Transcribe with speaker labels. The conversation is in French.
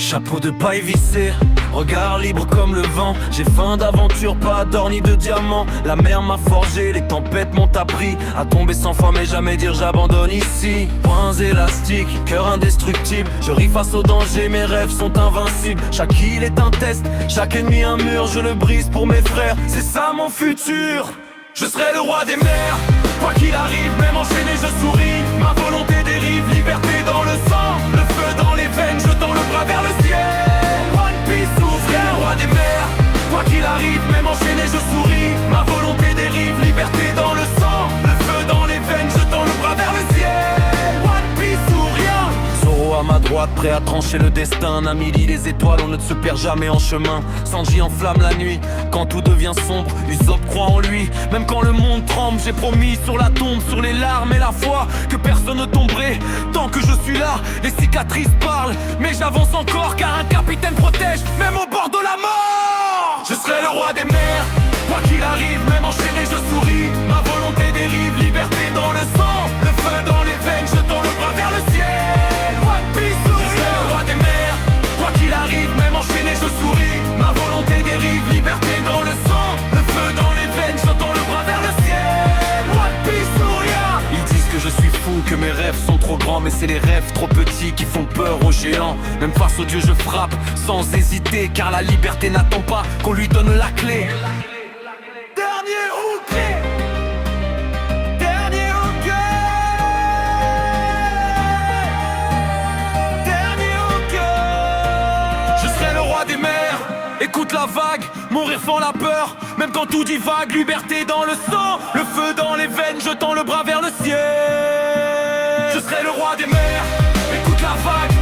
Speaker 1: Chapeau de paille vissé, regard libre comme le vent. J'ai faim d'aventure, pas d'or ni de diamant. La mer m'a forgé, les tempêtes m'ont appris à tomber 100 fois mais jamais dire j'abandonne ici. Poings élastiques, cœur indestructible. Je ris face au danger, mes rêves sont invincibles. Chaque île est un test, chaque ennemi un mur. Je le brise pour mes frères, c'est ça mon futur. Je serai le roi des mers, quoi qu'il arrive, même enchaîné je souris. Ma volonté dérive, liberté dans le sang, le feu dans les veines, je tends le bras vers le ciel. One Piece ouvre, le roi des mers, quoi qu'il arrive, même enchaîné je souris. Ma volonté dérive, liberté dans le sang, le feu dans les veines, je tends le bras vers le ciel. One Piece ou rien. Zoro à ma droite, prêt à trancher le destin. Nami lit les étoiles, on ne se perd jamais en chemin. Sanji enflamme la nuit, quand tout devient sombre. Usopp croit en lui, même quand le monde tremble. J'ai promis sur la tombe, sur les larmes et la foi, que personne ne tomberait tant que je suis là. Les cicatrices parlent, mais j'avance encore, car un capitaine protège, même au bord de la mort. Je serai le roi des mers, quoi qu'il arrive, même enchaîné je souris. Ma volonté dérive, liberté dans le sang, le feu dans les veines, je tends le bras vers le ciel. One Piece ou rien. Je serai le roi des mers, quoi qu'il arrive, même enchaîné je souris. Ma volonté dérive, liberté dans le sang, le feu dans les veines, je tends le bras vers le ciel. One Piece ou rien. Ils disent que je suis fou, que mes rêves sont trop grands, mais c'est les rêves trop petits qui font peur aux géants. Même face aux dieux je frappe sans hésiter, car la liberté n'attend pas qu'on lui donne la clé. Dernier hook, dernier hook, dernier hook. Je serai le roi des mers, écoute la vague, mourir sans la peur, même quand tout divague. Liberté dans le sang, le feu dans les veines, je tends le bras vers le ciel. Je serai le roi des mers, écoute la vague,